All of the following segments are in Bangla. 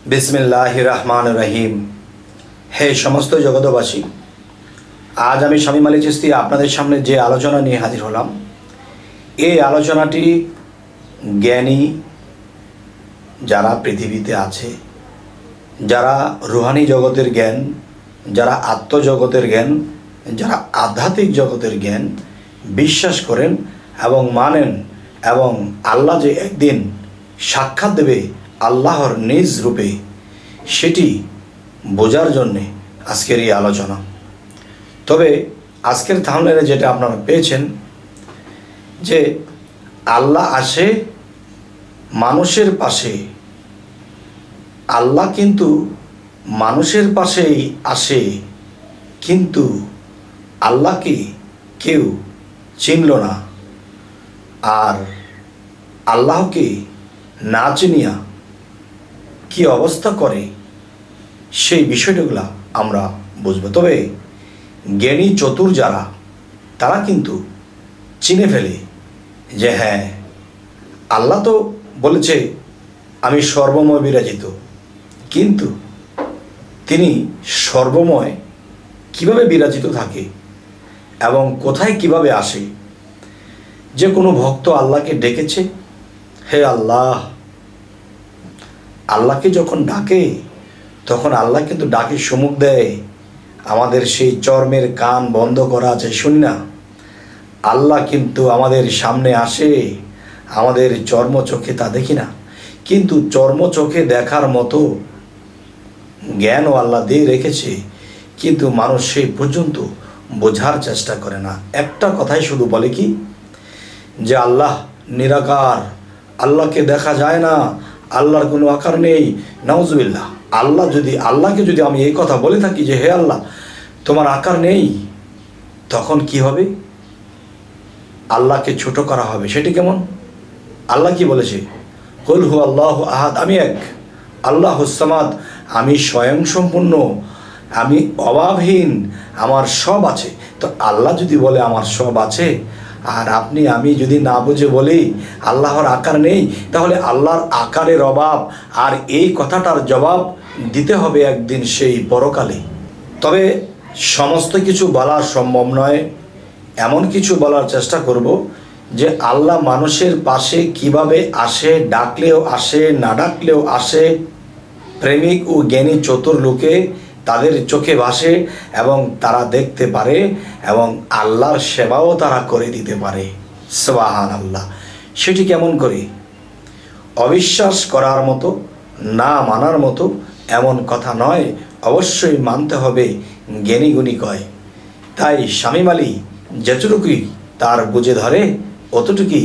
बिस्मिल्लाहिर रहमानिर रहीम। हे समस्त जगतबासी, आज आमी शामीम आली चिश्ती आपनादेर सामने जे आलोचना निये हाजिर हलाम, এই আলোচনাটি জ্ঞানী যারা পৃথিবীতে আছে, যারা রুহানি জগতের জ্ঞান, যারা আত্মজগতের জ্ঞান, যারা আধ্যাত্মিক জগতের জ্ঞান বিশ্বাস করেন এবং মানেন এবং আল্লাহ যে একদিন সাক্ষাৎ দেবে আল্লাহর নিজ রূপে, সেটি বোঝার জন্যে আজকের এই আলোচনা। তবে আজকের থাম্বনেলে যেটা আপনারা পেয়েছেন যে আল্লাহ আসে মানুষের পাশে, আল্লাহ কিন্তু মানুষের পাশেই আসে, কিন্তু আল্লাহকে কেউ চিনল না। আর আল্লাহকে না চিনিয়া কি অবস্থা করে সেই বিষয়গুলো আমরা বুঝব। তবে জ্ঞানী চতুর যারা, তারা কিন্তু চিনে ফেলে যে হ্যাঁ, আল্লাহ তো বলেছে আমি সর্বময় বিরাজিত, কিন্তু তিনি সর্বময় কিভাবে বিরাজিত থাকে এবং কোথায় কিভাবে আসে। যে কোনো ভক্ত আল্লাহকে ডেকেছে, হে আল্লাহ, আল্লাহকে যখন ডাকে তখন আল্লাহ কিন্তু ডাকে সম্মুখ দেয়। আমাদের সেই চর্মের কান বন্ধ করা আছে, শুনি না। আল্লাহ কিন্তু আমাদের সামনে আসে, আমাদের চর্ম চোখে তা দেখি না, কিন্তু চর্ম চোখে দেখার মতো জ্ঞানও আল্লাহ দিয়ে রেখেছে, কিন্তু মানুষ সেই পর্যন্ত বোঝার চেষ্টা করে না। একটা কথাই শুধু বলে কি, যে আল্লাহ নিরাকার, আল্লাহকে দেখা যায় না, আল্লাহর কোনো আকার নেই। নাউজুবিল্লাহ। আল্লাহকে যদি আমি এই কথা বলে থাকি যে হে আল্লাহ তোমার আকার নেই, তখন কি হবে? আল্লাহকে ছোট করা হবে। সেটি কেমন? আল্লাহ কি বলেছে? কুল হু আল্লাহু আহাদ, আমি এক, আল্লাহুস সামাদ, আমি স্বয়ং সম্পূর্ণ, আমি অভাবহীন, আমার সব আছে। তো আল্লাহ যদি বলে আমার সব আছে, আর আমি যদি না বুঝে বলি আল্লাহর আকার নেই, তাহলে আল্লাহর আকারের অভাব আর এই কথাটার জবাব দিতে হবে একদিন সেই পরকালে। তবে সমস্ত কিছু বলা সম্ভব নয়, এমন কিছু বলার চেষ্টা করব যে আল্লাহ মানুষের পাশে কিভাবে আসে, ডাকলেও আসে, না ডাকলেও আসে। প্রেমিক ও জ্ঞানী চতুর লোকে তাদের চোখে ভাসে এবং তারা দেখতে পারে এবং আল্লাহর সেবাও তারা করে দিতে পারে। সুবহানাল্লাহ। সেটি কেমন করে? অবিশ্বাস করার মতো, না মানার মতো এমন কথা নয়, অবশ্যই মানতে হবে। জ্ঞানী গুণী কয়। তাই শামীম আলী যেটুকুই তার বুঝে ধরে অতটুকুই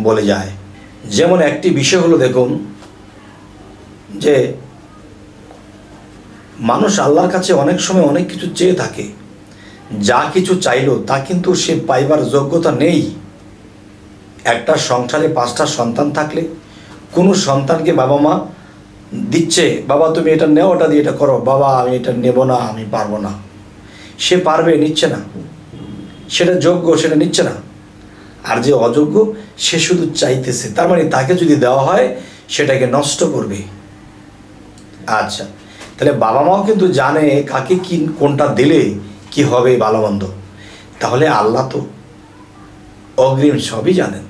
বলে যায়। যেমন একটি বিষয় হলো, দেখুন যে মানুষ আল্লাহর কাছে অনেক সময় অনেক কিছু চেয়ে থাকে, যা কিছু চাইলো তা কিন্তু সে পাইবার যোগ্যতা নেই। একটা সংসারে 5টা সন্তান থাকলে কোনো সন্তানকে বাবা মা দিচ্ছে, বাবা তুমি এটা নেও, ওটা দিয়ে এটা করো, বাবা আমি এটা নেব না, আমি পারবো না। সে পারবে, নিচ্ছে না। সেটা যোগ্য, সেটা নিচ্ছে না। আর যে অযোগ্য সে শুধু চাইতেছে, তার মানে তাকে যদি দেওয়া হয় সেটাকে নষ্ট করবে। আচ্ছা, তাহলে বাবা মাও কিন্তু জানে কাকে কি কোনটা দিলে কি হবে ভালো মন্দ। তাহলে আল্লাহ তো অগ্রিম সবই জানেন।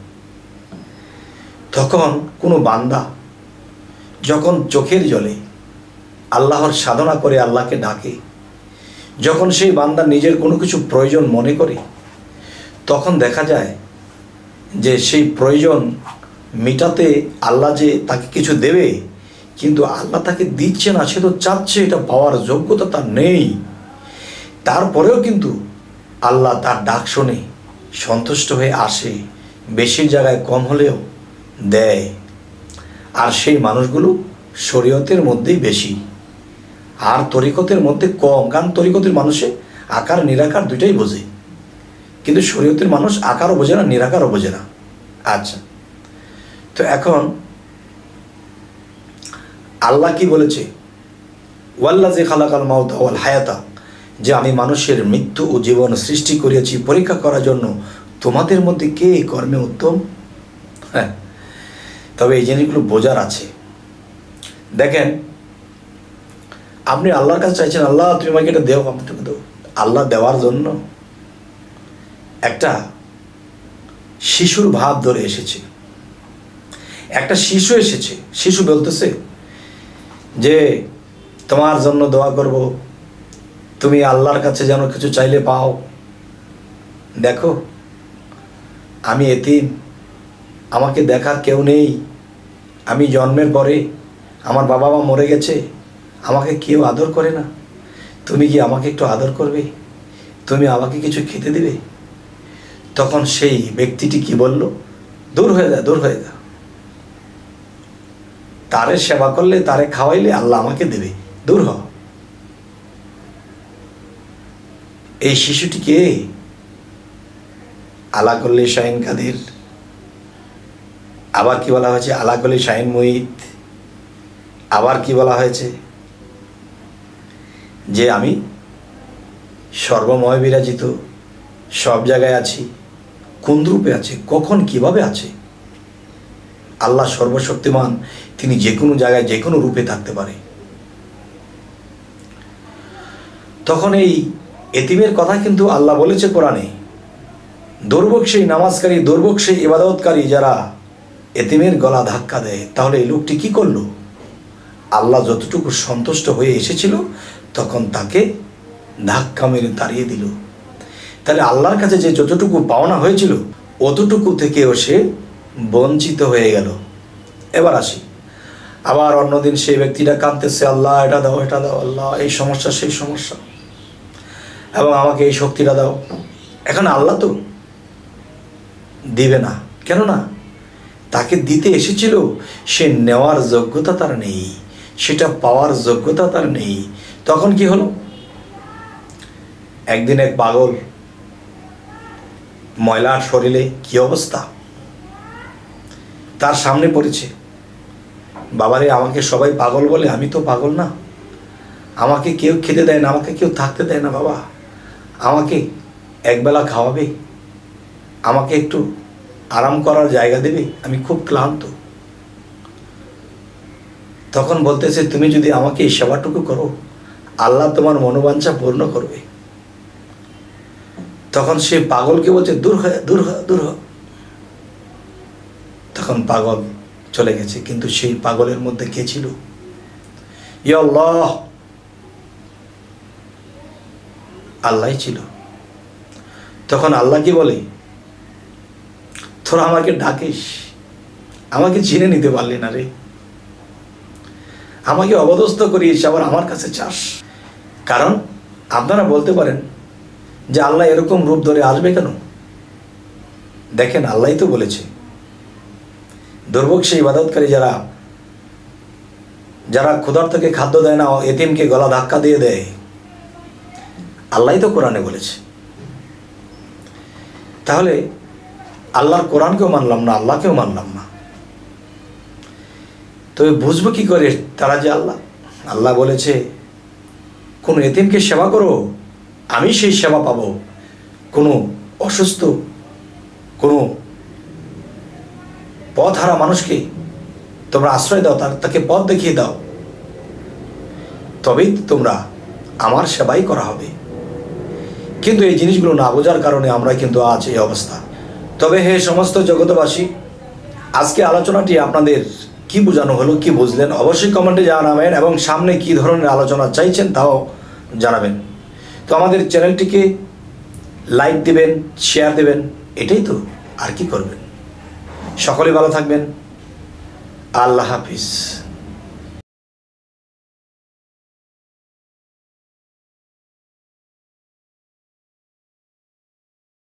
তখন কোনো বান্দা যখন চোখের জলে আল্লাহর সাধনা করে আল্লাহকে ডাকে, যখন সেই বান্দা নিজের কোনো কিছু প্রয়োজন মনে করে, তখন দেখা যায় যে সেই প্রয়োজন মেটাতে আল্লাহ যে তাকে কিছু দেবে, কিন্তু আল্লাহ তাকে দিচ্ছে না। সে তো চাচ্ছে, এটা পাওয়ার যোগ্যতা তার নেই। তারপরেও কিন্তু আল্লাহ তার ডাক শুনে সন্তুষ্ট হয়ে আসে, বেশির জায়গায় কম হলেও দেয়। আর সেই মানুষগুলো শরীয়তের মধ্যেই বেশি, আর তরিকতের মধ্যে কম। কারণ তরিকতের মানুষে আকার নিরাকার দুইটাই বোঝে, কিন্তু শরীয়তের মানুষ আকারও বোঝে না, নিরাকারও বোঝে না। আচ্ছা, তো এখন আল্লাহ কি বলেছে? ওয়াল্লাযী খালাকাল মাউতা ওয়াল হায়াতা, যে আমি মানুষের মৃত্যু ও জীবন সৃষ্টি করিয়াছি পরীক্ষা করার জন্য, তোমাদের মধ্যে কে কর্মে উত্তম। হ্যাঁ, তবে এই জিনিসগুলো বোঝার আছে। দেখেন আপনি আল্লাহর কাছে চাইছেন, আল্লাহ তুমি আমাকে এটা দেও, আমাকে দেও। আল্লাহ দেওয়ার জন্য একটা শিশুর ভাব ধরে এসেছে, একটা শিশু এসেছে। শিশু বলতেছে যে তোমার জন্য দোয়া করব, তুমি আল্লাহর কাছে যেন কিছু চাইলে পাও। দেখো আমি এতিম, আমাকে দেখার কেউ নেই, আমি জন্মের পরে আমার বাবা মা মরে গেছে, আমাকে কেউ আদর করে না, তুমি কি আমাকে একটু আদর করবে, তুমি আমাকে কিছু খেতে দেবে? তখন সেই ব্যক্তিটি কি বলল? দূর হয়ে যা, দূর হয়ে যা, তারে সেবা করলে, তারে খাওয়াইলে আল্লাহ আমাকে দেবে, দূর হ। এই শিশুটিকে আলাকল্লি শাহিন কাদির, আবার কি বলা হয়েছে আলাকল্লি শাহিন মুহিত, আবার কি বলা হয়েছে যে আমি সর্বময় বিরাজিত, সব জায়গায় আছি। কোন রূপে আছে, কখন কিভাবে আছে? আল্লাহ সর্বশক্তিমান, তিনি যে কোনো জায়গায় যে কোনো রূপে থাকতে পারে। তখন এই এতিমের কথা কিন্তু আল্লাহ বলেছে কোরআনে, দুর্ভোগ সেই নামাজকারী, দুর্ভোগ সেই ইবাদতকারী যারা এতিমের গলা ধাক্কা দেয়। তাহলে এই লোকটি কি করলো? আল্লাহ যতটুকু সন্তুষ্ট হয়ে এসেছিল তখন তাকে ধাক্কা মেরে তাড়িয়ে দিল। তাহলে আল্লাহর কাছে যে যতটুকু পাওনা হয়েছিল অতটুকু থেকেও সে বঞ্চিত হয়ে গেল। এবার আসি, আবার অন্যদিন সেই ব্যক্তিটা কাঁদতেছে, আল্লাহ এটা দাও, এটা দাও, আল্লাহ এই সমস্যা সেই সমস্যা, এবং আমাকে এই শক্তিটা দাও। এখন আল্লাহ তো দিবে না, কেননা তাকে দিতে এসেছিল, সে নেওয়ার যোগ্যতা তার নেই, সেটা পাওয়ার যোগ্যতা তার নেই। তখন কি হলো? একদিন এক পাগল, ময়লার শরীরে কি অবস্থা, তার সামনে পড়েছে, বাবারে আমাকে সবাই পাগল বলে, আমি তো পাগল না, আমাকে কেউ খেতে দেয় না, আমাকে কেউ থাকতে দেয় না, বাবা আমাকে একবেলা খাওয়াবে, আমাকে একটু আরাম করার জায়গা দেবে, আমি খুব ক্লান্ত। তখন বলতেছে তুমি যদি আমাকে এই সেবাটুকু করো, আল্লাহ তোমার মনোবাঞ্ছা পূর্ণ করবে। তখন সে পাগলকে বলছে দূর হয়, দূর হয়, দূর হ। তখন পাগল চলে গেছে, কিন্তু সেই পাগলের মধ্যে কে ছিল? ইয়া আল্লাহ, আল্লাহ ছিল। তখন আল্লাহ কি বলে, তোরা আমাকে ডাকিস, আমাকে চিনে নিতে পারলি না রে, আমাকে অবদস্থ করিস, আবার আমার কাছে চাস। কারণ আপনারা বলতে পারেন যে আল্লাহ এরকম রূপ ধরে আসবে কেন? দেখেন আল্লাহই তো বলেছে, দুর্ভোগ সেই ইবাদতকারী যারা যারা ক্ষুধার্তকে খাদ্য দেয় না, এতিমকে গলা ধাক্কা দিয়ে দেয়, আল্লাহই তো কোরআনে বলেছে। তাহলে আল্লাহর কোরআনকেও মানলাম না, আল্লাহকেও মানলাম না, তবে বুঝবো কি করে তারা যে আল্লাহ? আল্লাহ বলেছে কোনো এতিমকে সেবা করো, আমি সেই সেবা পাবো। কোনো অসুস্থ, কোনো পথহারা মানুষকে তোমরা আশ্রয় দাও, তাকে পথ দেখিয়ে দাও, তবেই তোমরা আমার সেবাই করা হবে। কিন্তু এই জিনিসগুলো না বোঝার কারণে আমরা কিন্তু আজ এই অবস্থা। তবে হে সমস্ত জগতবাসী, আজকে আলোচনাটি আপনাদের কি বোঝানো হলো, কি বুঝলেন, অবশ্যই কমেন্টে জানাবেন, এবং সামনে কি ধরনের আলোচনা চাইছেন তাও জানাবেন। তো আমাদের চ্যানেলটিকে লাইক দিবেন, শেয়ার দেবেন, এটাই তো, আর কি করবেন। সকলে ভালো থাকবেন। আল্লাহ হাফিজ।